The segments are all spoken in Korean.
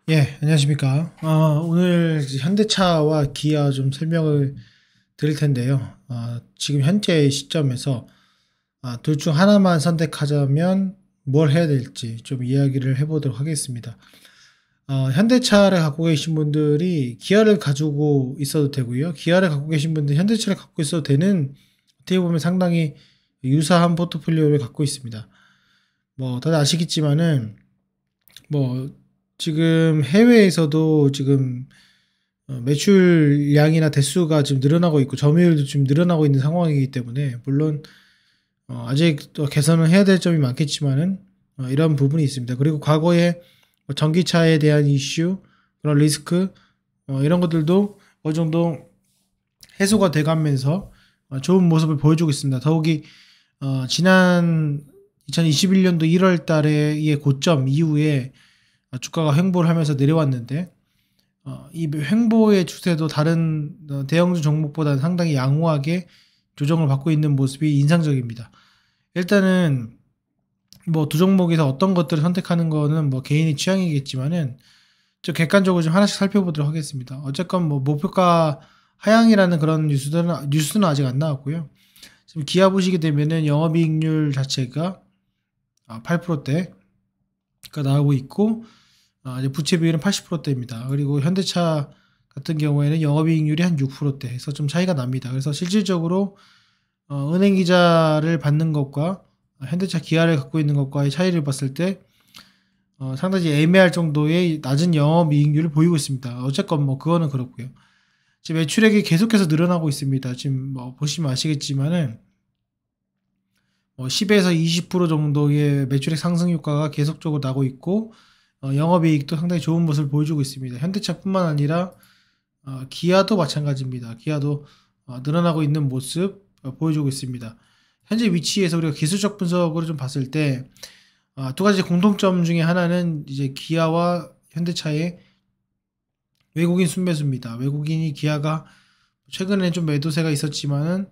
예, 안녕하십니까. 오늘 이제 현대차와 기아 좀 설명을 드릴 텐데요. 지금 현재 시점에서 둘 중 하나만 선택하자면 뭘 해야 될지 좀 이야기를 해보도록 하겠습니다. 현대차를 갖고 계신 분들이 기아를 가지고 있어도 되고요. 기아를 갖고 계신 분들 현대차를 갖고 있어도 되는, 어떻게 보면 상당히 유사한 포트폴리오를 갖고 있습니다. 뭐 다들 아시겠지만은 뭐 지금 해외에서도 지금 매출량이나 대수가 지금 늘어나고 있고 점유율도 지금 늘어나고 있는 상황이기 때문에, 물론 아직 또 개선을 해야 될 점이 많겠지만은 이런 부분이 있습니다. 그리고 과거에 뭐 전기차에 대한 이슈, 그런 리스크, 이런 것들도 어느 정도 해소가 돼가면서 좋은 모습을 보여주고 있습니다. 더욱이 지난 2021년도 1월 달에의 고점 이후에 주가가 횡보를 하면서 내려왔는데, 이 횡보의 추세도 다른 대형주 종목보다는 상당히 양호하게 조정을 받고 있는 모습이 인상적입니다. 일단은 뭐 두 종목에서 어떤 것들을 선택하는 거는 뭐 개인의 취향이겠지만은 좀 객관적으로 좀 하나씩 살펴보도록 하겠습니다. 어쨌건 뭐 목표가 하향이라는 그런 뉴스는 아직 안 나왔고요. 지금 기아 보시게 되면은 영업이익률 자체가 8%대가 나오고 있고, 이제 부채 비율은 80%대입니다. 그리고 현대차 같은 경우에는 영업이익률이 한 6%대에서 좀 차이가 납니다. 그래서 실질적으로 은행 이자를 받는 것과 현대차 기아를 갖고 있는 것과의 차이를 봤을 때 상당히 애매할 정도의 낮은 영업이익률을 보이고 있습니다. 어쨌건 뭐 그거는 그렇고요. 지금 매출액이 계속해서 늘어나고 있습니다. 지금 뭐 보시면 아시겠지만은 10에서 20% 정도의 매출액 상승 효과가 계속적으로 나고 있고, 영업이익도 상당히 좋은 모습을 보여주고 있습니다. 현대차뿐만 아니라 기아도 마찬가지입니다. 기아도 늘어나고 있는 모습 보여주고 있습니다. 현재 위치에서 우리가 기술적 분석으로 좀 봤을 때 두 가지 공통점 중에 하나는 이제 기아와 현대차의 외국인 순매수입니다. 외국인이 기아가 최근에 좀 매도세가 있었지만은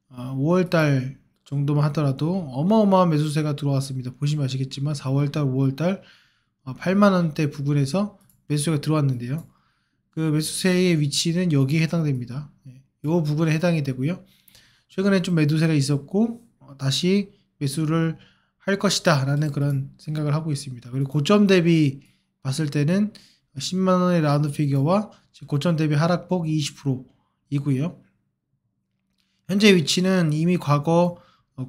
5월달 정도만 하더라도 어마어마한 매수세가 들어왔습니다. 보시면 아시겠지만 4월달, 5월달 8만 원대 부근에서 매수세가 들어왔는데요. 그 매수세의 위치는 여기에 해당됩니다. 이 부분에 해당이 되고요. 최근에 좀 매도세가 있었고 다시 매수를 할 것이다 라는 그런 생각을 하고 있습니다. 그리고 고점 대비 봤을 때는 10만 원의 라운드 피겨와 고점 대비 하락폭 20% 이고요. 현재 위치는 이미 과거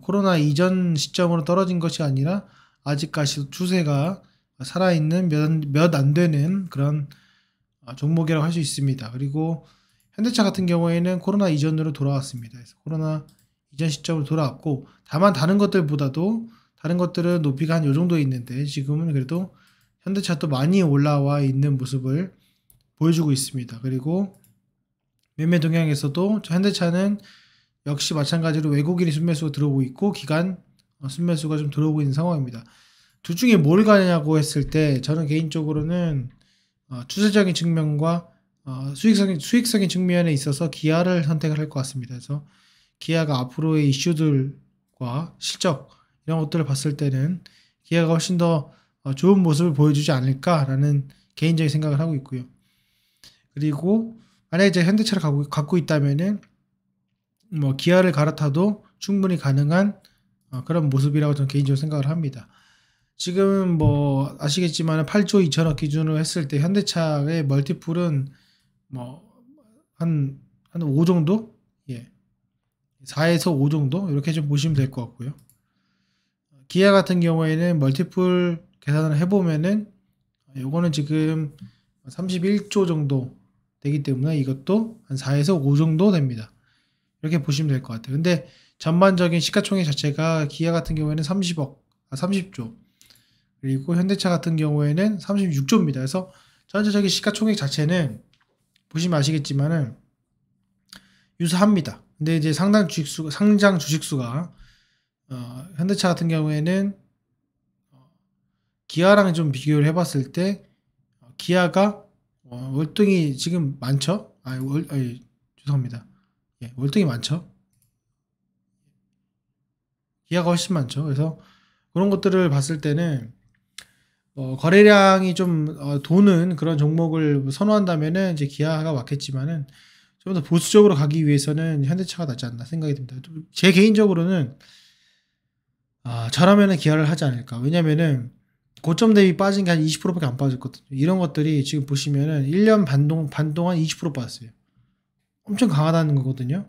코로나 이전 시점으로 떨어진 것이 아니라 아직까지도 추세가 살아있는 몇 안 되는 그런 종목이라고 할 수 있습니다. 그리고 현대차 같은 경우에는 코로나 이전으로 돌아왔습니다. 그래서 코로나 이전 시점으로 돌아왔고, 다만 다른 것들보다도 다른 것들은 높이가 한 요 정도 있는데 지금은 그래도 현대차도 많이 올라와 있는 모습을 보여주고 있습니다. 그리고 매매 동향에서도 현대차는 역시 마찬가지로 외국인이 순매수가 들어오고 있고 기관 순매수가 좀 들어오고 있는 상황입니다. 둘 중에 뭘 가냐고 했을 때 저는 개인적으로는 추세적인 측면과 수익적인 측면에 있어서 기아를 선택을 할 것 같습니다. 그래서 기아가 앞으로의 이슈들과 실적 이런 것들을 봤을 때는 기아가 훨씬 더 좋은 모습을 보여주지 않을까라는 개인적인 생각을 하고 있고요. 그리고 만약에 이제 현대차를 갖고 있다면은 뭐 기아를 갈아타도 충분히 가능한 그런 모습이라고 저는 개인적으로 생각을 합니다. 지금 뭐 아시겠지만 8조 2천억 기준으로 했을 때 현대차의 멀티플은 뭐 한 5 정도? 예. 4에서 5 정도? 이렇게 좀 보시면 될 것 같고요. 기아 같은 경우에는 멀티플 계산을 해보면은 요거는 지금 31조 정도 되기 때문에 이것도 한 4에서 5 정도 됩니다. 이렇게 보시면 될 것 같아요. 근데 전반적인 시가총액 자체가 기아 같은 경우에는 30조, 그리고 현대차 같은 경우에는 36조입니다. 그래서 전체적인 시가총액 자체는 보시면 아시겠지만은 유사합니다. 근데 이제 상장 주식수가 현대차 같은 경우에는 기아랑 좀 비교를 해봤을 때 기아가 월등히 지금 많죠? 죄송합니다. 예, 월등히 많죠? 기아가 훨씬 많죠. 그래서 그런 것들을 봤을 때는 거래량이 좀 도는 그런 종목을 선호한다면은 이제 기아가 맞겠지만은 좀 더 보수적으로 가기 위해서는 현대차가 낫지 않나 생각이 듭니다. 제 개인적으로는 저라면은 기아를 하지 않을까. 왜냐면은 고점 대비 빠진 게 한 20%밖에 안 빠졌거든요. 이런 것들이 지금 보시면은 1년 반 동안 20% 빠졌어요. 엄청 강하다는 거거든요.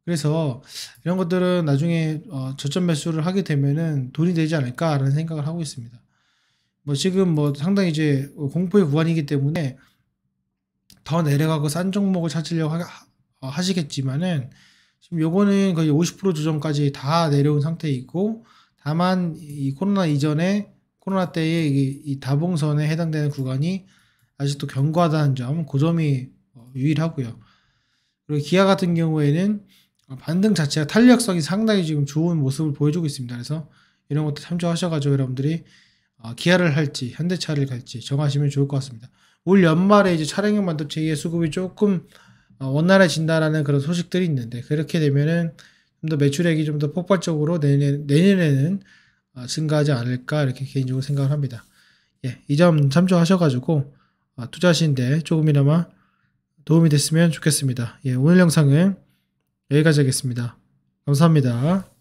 그래서 이런 것들은 나중에 저점 매수를 하게 되면은 돈이 되지 않을까라는 생각을 하고 있습니다. 뭐 지금 뭐 상당히 이제 공포의 구간이기 때문에 더 내려가고 싼 종목을 찾으려고 하시겠지만은 지금 요거는 거의 50% 조정까지 다 내려온 상태이고, 다만 이 코로나 이전에 코로나 때의 이 다봉선에 해당되는 구간이 아직도 견고하다는 점, 그 점이 유일하고요. 그리고 기아 같은 경우에는 반등 자체가 탄력성이 상당히 지금 좋은 모습을 보여주고 있습니다. 그래서 이런 것도 참조하셔가지고 여러분들이 기아를 할지 현대차를 갈지 정하시면 좋을 것 같습니다. 올 연말에 이제 차량용 반도체의 수급이 조금 원활해진다라는 그런 소식들이 있는데, 그렇게 되면은 좀 더 매출액이 좀 더 폭발적으로 내년에는 증가하지 않을까 이렇게 개인적으로 생각을 합니다. 예, 이 점 참조하셔가지고 투자하시는데 조금이나마 도움이 됐으면 좋겠습니다. 예, 오늘 영상은 여기까지 하겠습니다. 감사합니다.